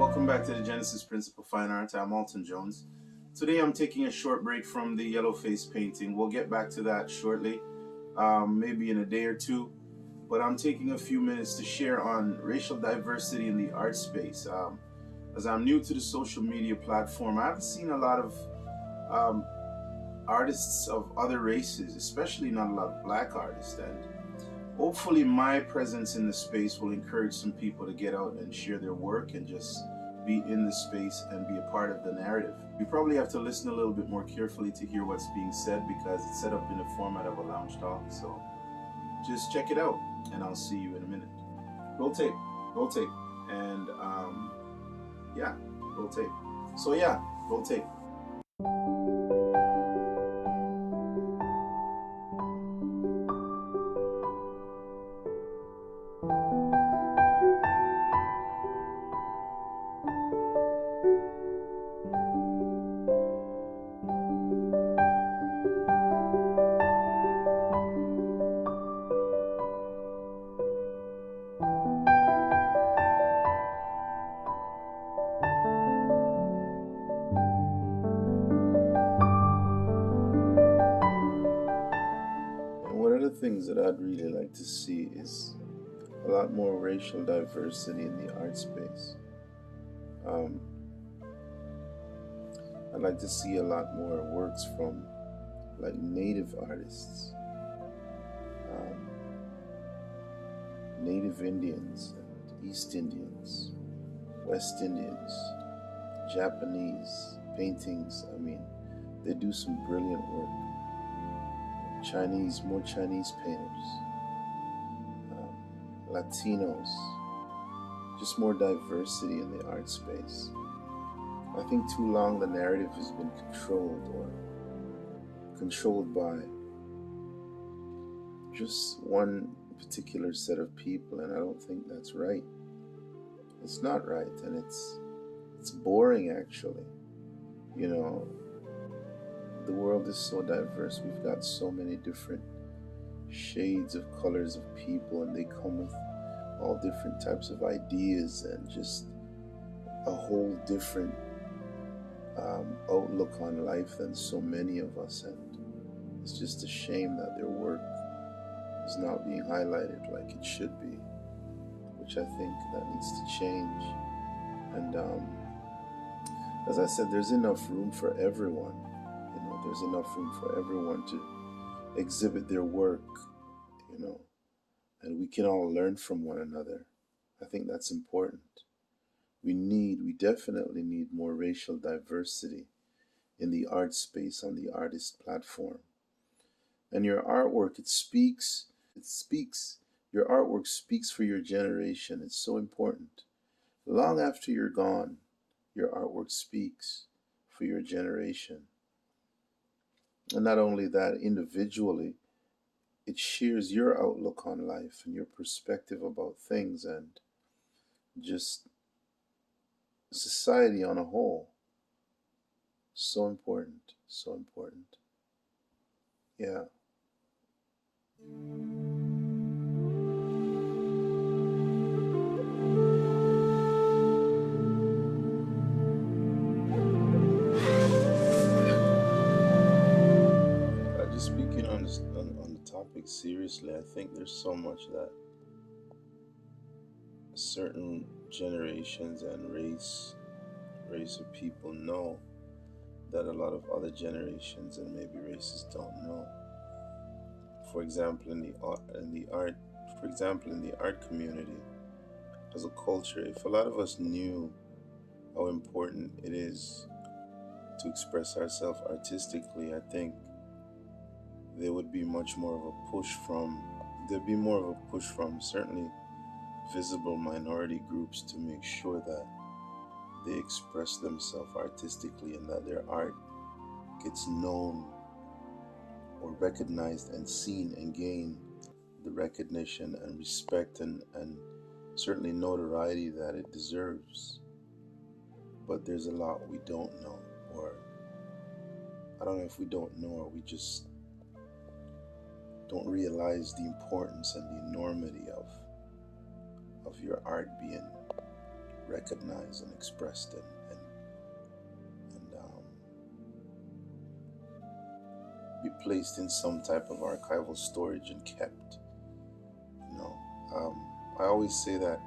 welcome back to the Genesis Principle Fine Art. I'm Alton Jones. Today I'm taking a short break from the yellow face painting. We'll get back to that shortly, maybe in a day or two. But I'm taking a few minutes to share on racial diversity in the art space. As I'm new to the social media platform, I haven't seen a lot of um, artists of other races, especially not a lot of black artists. And hopefully my presence in the space will encourage some people to get out and share their work and just be in the space and be a part of the narrative. You probably have to listen a little bit more carefully to hear what's being said because it's set up in the format of a lounge talk. So just check it out and I'll see you in a minute. Roll tape, and yeah, roll tape. So yeah, roll tape. And one of the things that I'd really like to see is a lot more racial diversity in the art space. Um, I'd like to see a lot more works from like native artists, um, native Indians, and East Indians, West Indians, Japanese paintings. I mean, they do some brilliant work. More Chinese painters, Latinos, just more diversity in the art space. I think too long the narrative has been controlled by just one particular set of people, and I don't think that's right. It's not right, and it's boring actually. You know, the world is so diverse. We've got so many different shades of colors of people, and they come with all different types of ideas and just a whole different outlook on life than so many of us. And it's just a shame that their work is not being highlighted like it should be, which I think that needs to change. And as I said, there's enough room for everyone. You know, there's enough room for everyone to exhibit their work, you know, and we can all learn from one another. I think that's important. We definitely need more racial diversity in the art space on the artist platform. And your artwork, your artwork speaks for your generation. It's so important. Long after you're gone, your artwork speaks for your generation. And not only that, individually, it shares your outlook on life and your perspective about things and just society on a whole. So important, so important. Yeah. Just speaking on the topic seriously, I think there's so much that certain generations and race of people know that a lot of other generations and maybe races don't know. For example, in the art community, as a culture, if a lot of us knew how important it is to express ourselves artistically, I think there would be much more of a push from there'd be more of a push from certainly visible minority groups to make sure that they express themselves artistically and that their art gets known or recognized and seen and gain the recognition and respect and certainly notoriety that it deserves. But there's a lot we don't know, or I don't know if we don't know or we just don't realize the importance and the enormity of your art being recognized and expressed and be placed in some type of archival storage and kept. You know, I always say that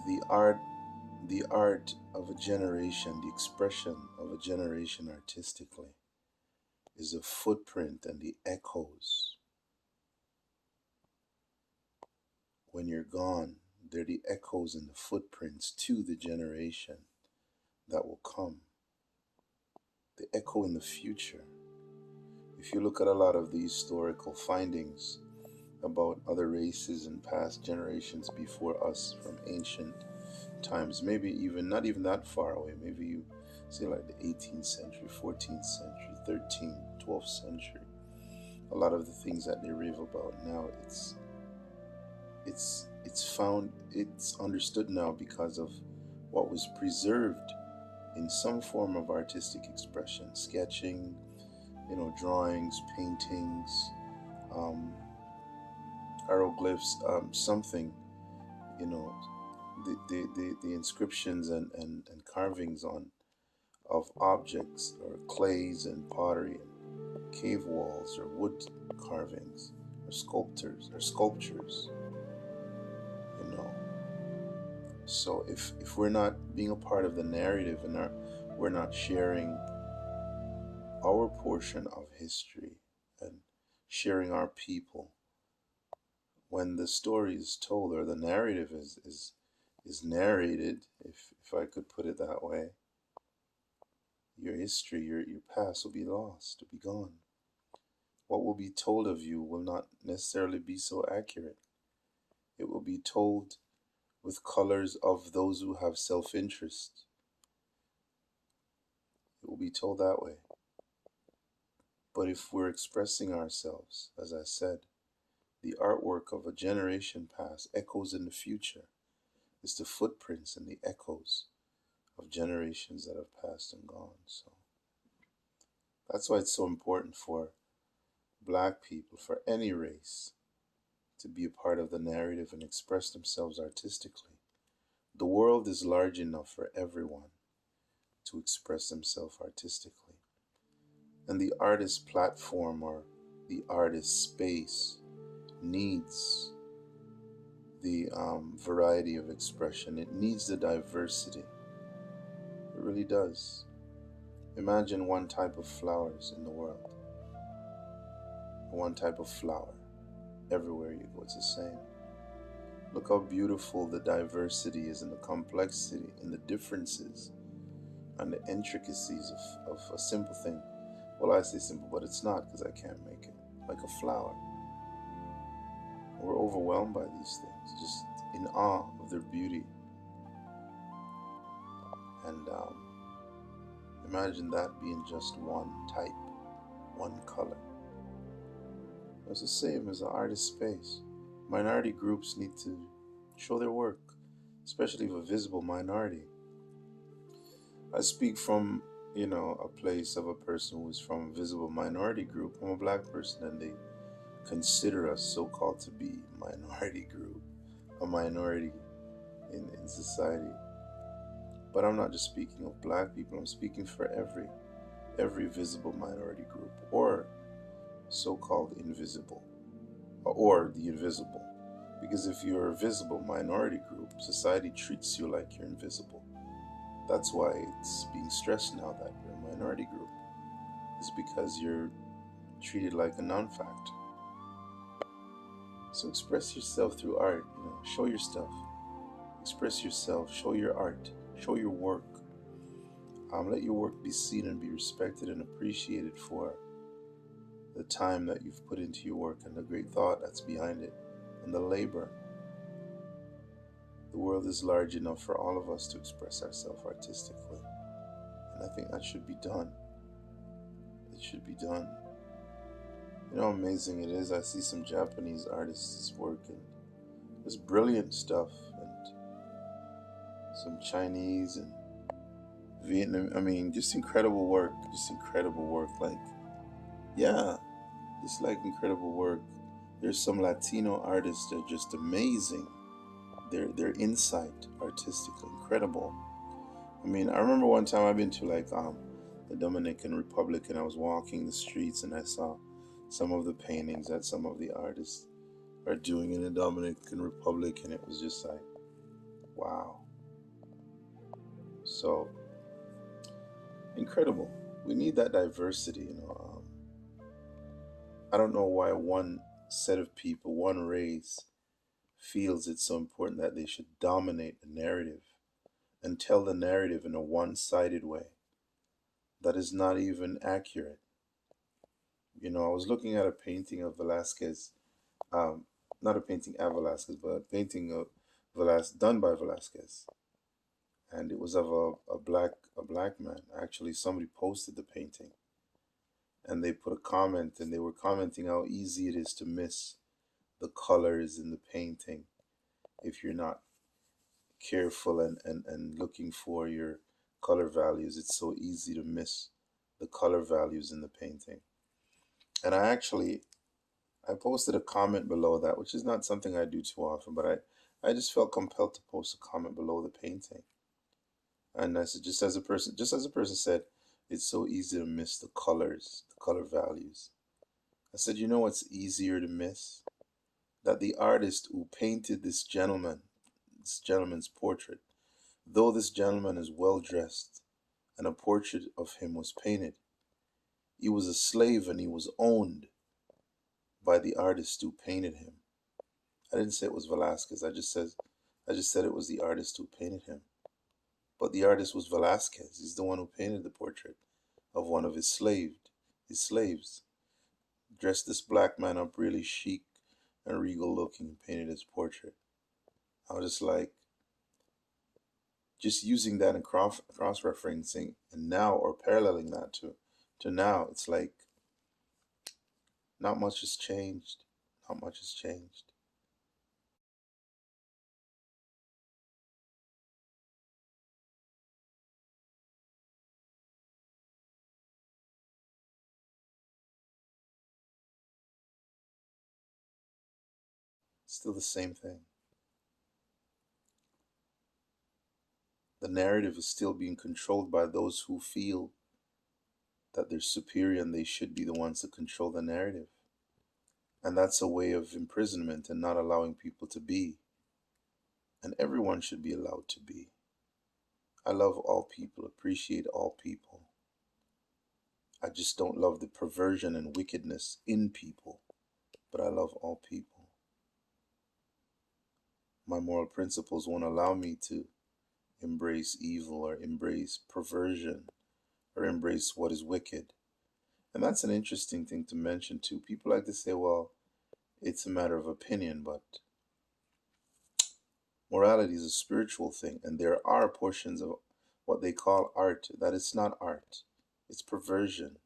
the art, the art of a generation, the expression of a generation artistically, is a footprint and the echoes. When you're gone, they're the echoes and the footprints to the generation that will come. The echo in the future. If you look at a lot of the historical findings about other races and past generations before us from ancient times, maybe even not even that far away, maybe you say like the 18th century, 14th century, 13th, 12th century, a lot of the things that they rave about now, it's understood now because of what was preserved in some form of artistic expression, sketching, drawings, paintings, um, hieroglyphs, something, you know, the inscriptions and carvings on of objects or clays and pottery and cave walls or wood carvings or sculptures, you know. So if we're not being a part of the narrative and we're not sharing our portion of history and sharing our people, when the story is told or the narrative is narrated, if I could put it that way, your history, your past will be lost, will be gone. What will be told of you will not necessarily be so accurate. It will be told with colors of those who have self-interest. It will be told that way. But if we're expressing ourselves, as I said, the artwork of a generation past echoes in the future. It's the footprints and the echoes of generations that have passed and gone. So that's why it's so important for Black people, for any race, to be a part of the narrative and express themselves artistically. The world is large enough for everyone to express themselves artistically. And the artist platform or the artist space needs the variety of expression. It needs the diversity. It really does. Imagine one type of flowers in the world, one type of flower. Everywhere you go, it's the same. Look how beautiful the diversity is and the complexity and the differences and the intricacies of a simple thing. Well, I say simple, but it's not because I can't make it. Like a flower. We're overwhelmed by these things, just in awe of their beauty. And imagine that being just one type, one color. It's the same as the artist space. Minority groups need to show their work, especially if a visible minority. I speak from, a place of a person who is from a visible minority group. I'm a Black person, and they consider us so-called to be minority group, a minority in society. But I'm not just speaking of Black people. I'm speaking for every visible minority group, or so-called invisible, or the invisible. Because if you're a visible minority group, society treats you like you're invisible. That's why it's being stressed now that you're a minority group. It's because you're treated like a non-factor. So express yourself through art. Show your stuff. Express yourself. Show your art. Show your work. Let your work be seen and be respected and appreciated for the time that you've put into your work and the great thought that's behind it and the labor. The world is large enough for all of us to express ourselves artistically. And I think that should be done. It should be done. You know how amazing it is? I see some Japanese artists working. There's brilliant stuff, and some Chinese and Vietnam. I mean, just incredible work. Just incredible work. Like, yeah, just like incredible work. There's some Latino artists that are just amazing. their insight artistically incredible. I mean, I remember one time I've been to like the Dominican Republic, and I was walking the streets and I saw some of the paintings that some of the artists are doing in the Dominican Republic, and it was just like, wow, so incredible. We need that diversity, you know. I don't know why one set of people, one race, feels it's so important that they should dominate the narrative and tell the narrative in a one-sided way that is not even accurate. You know, I was looking at a painting of Velasquez, um, not a painting of Velasquez, but a painting of Velasquez done by Velasquez, and it was of a black man. Actually, somebody posted the painting, and they put a comment, and they were commenting how easy it is to miss the colors in the painting if you're not careful and looking for your color values. It's so easy to miss the color values in the painting. And I posted a comment below that, which is not something I do too often, but I just felt compelled to post a comment below the painting. And I said, just as a person said, it's so easy to miss the colors, the color values. I said, you know what's easier to miss? That the artist who painted this gentleman's portrait, though this gentleman is well dressed and a portrait of him was painted, he was a slave and he was owned by the artist who painted him. I didn't say it was Velasquez. I just said it was the artist who painted him. But the artist was Velasquez. He's the one who painted the portrait of one of his slaves. Dressed this black man up really chic and regal looking and painted his portrait. I was just like, just using that and cross referencing and now or paralleling that to now, it's like not much has changed. Not much has changed. Still the same thing. The narrative is still being controlled by those who feel that they're superior and they should be the ones to control the narrative. And that's a way of imprisonment and not allowing people to be. And everyone should be allowed to be. I love all people, appreciate all people. I just don't love the perversion and wickedness in people, but I love all people. My moral principles won't allow me to embrace evil or embrace perversion or embrace what is wicked. And that's an interesting thing to mention too. People like to say, well, it's a matter of opinion, but morality is a spiritual thing, and there are portions of what they call art that it's not art, it's perversion.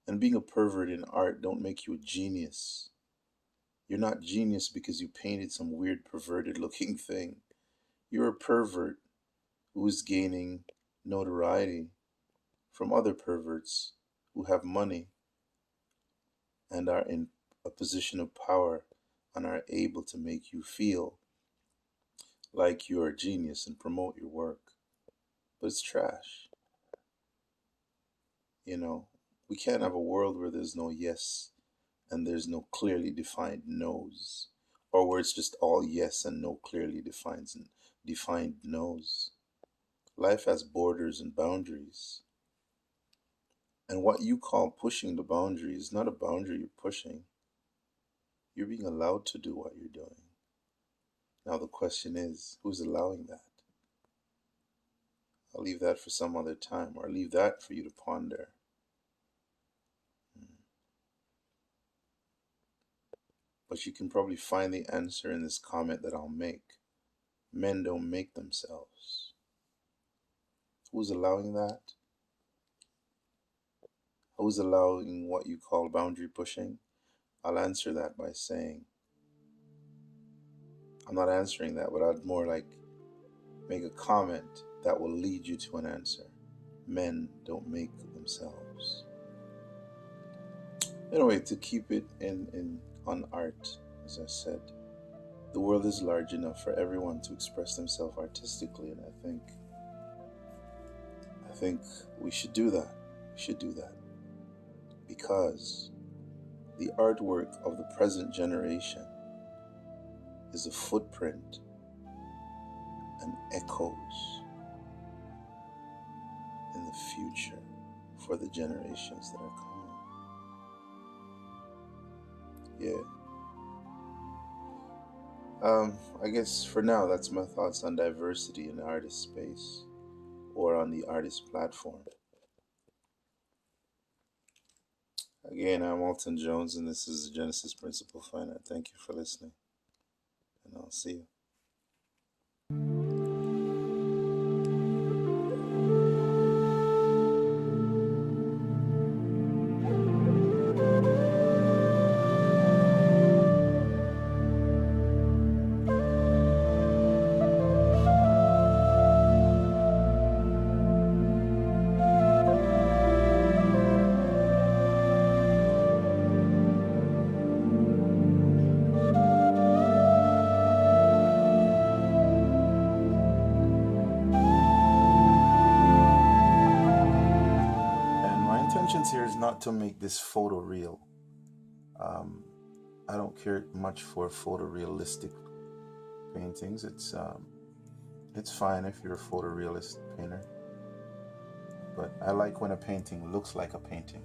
And being a pervert in art don't make you a genius. You're not genius because you painted some weird perverted looking thing. You're a pervert who is gaining notoriety from other perverts who have money and are in a position of power and are able to make you feel like you're a genius and promote your work. But it's trash. You know, we can't have a world where there's no yes and there's no clearly defined no's, or where it's just all yes and no clearly defined no's. Life has borders and boundaries. And what you call pushing the boundary is not a boundary you're pushing. You're being allowed to do what you're doing. Now the question is, who's allowing that? I'll leave that for some other time, or I'll leave that for you to ponder. Hmm. But you can probably find the answer in this comment that I'll make. Men don't make themselves. Who's allowing that? Who's allowing what you call boundary pushing? I'll answer that by saying, I'm not answering that, but I'd more like make a comment that will lead you to an answer. Men don't make themselves. Anyway, to keep it in on art, as I said, The world is large enough for everyone to express themselves artistically, and I think we should do that. We should do that because the artwork of the present generation is a footprint and echoes in the future for the generations that are coming. Yeah. I guess for now, that's my thoughts on diversity in the artist space or on the artist platform. Again, I'm Alton Jones, and this is the Genesis Principle Fine Art. Thank you for listening, and I'll see you. And my intentions here is not to make this photo real. Um, I don't care much for photorealistic paintings. It's fine if you're a photorealist painter, but I like when a painting looks like a painting.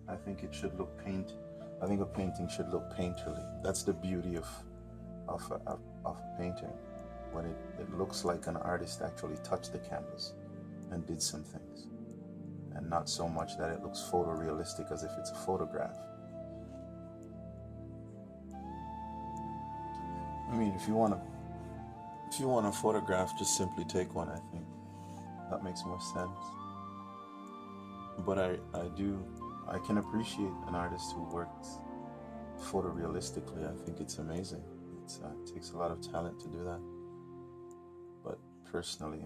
I think it should look paint. I think a painting should look painterly. That's the beauty of a painting, when it looks like an artist actually touched the canvas and did some things, and not so much that it looks photorealistic as if it's a photograph. I mean, if you want a photograph, just simply take one. I think that makes more sense. But I can appreciate an artist who works photorealistically. I think it's amazing. It takes a lot of talent to do that. But personally,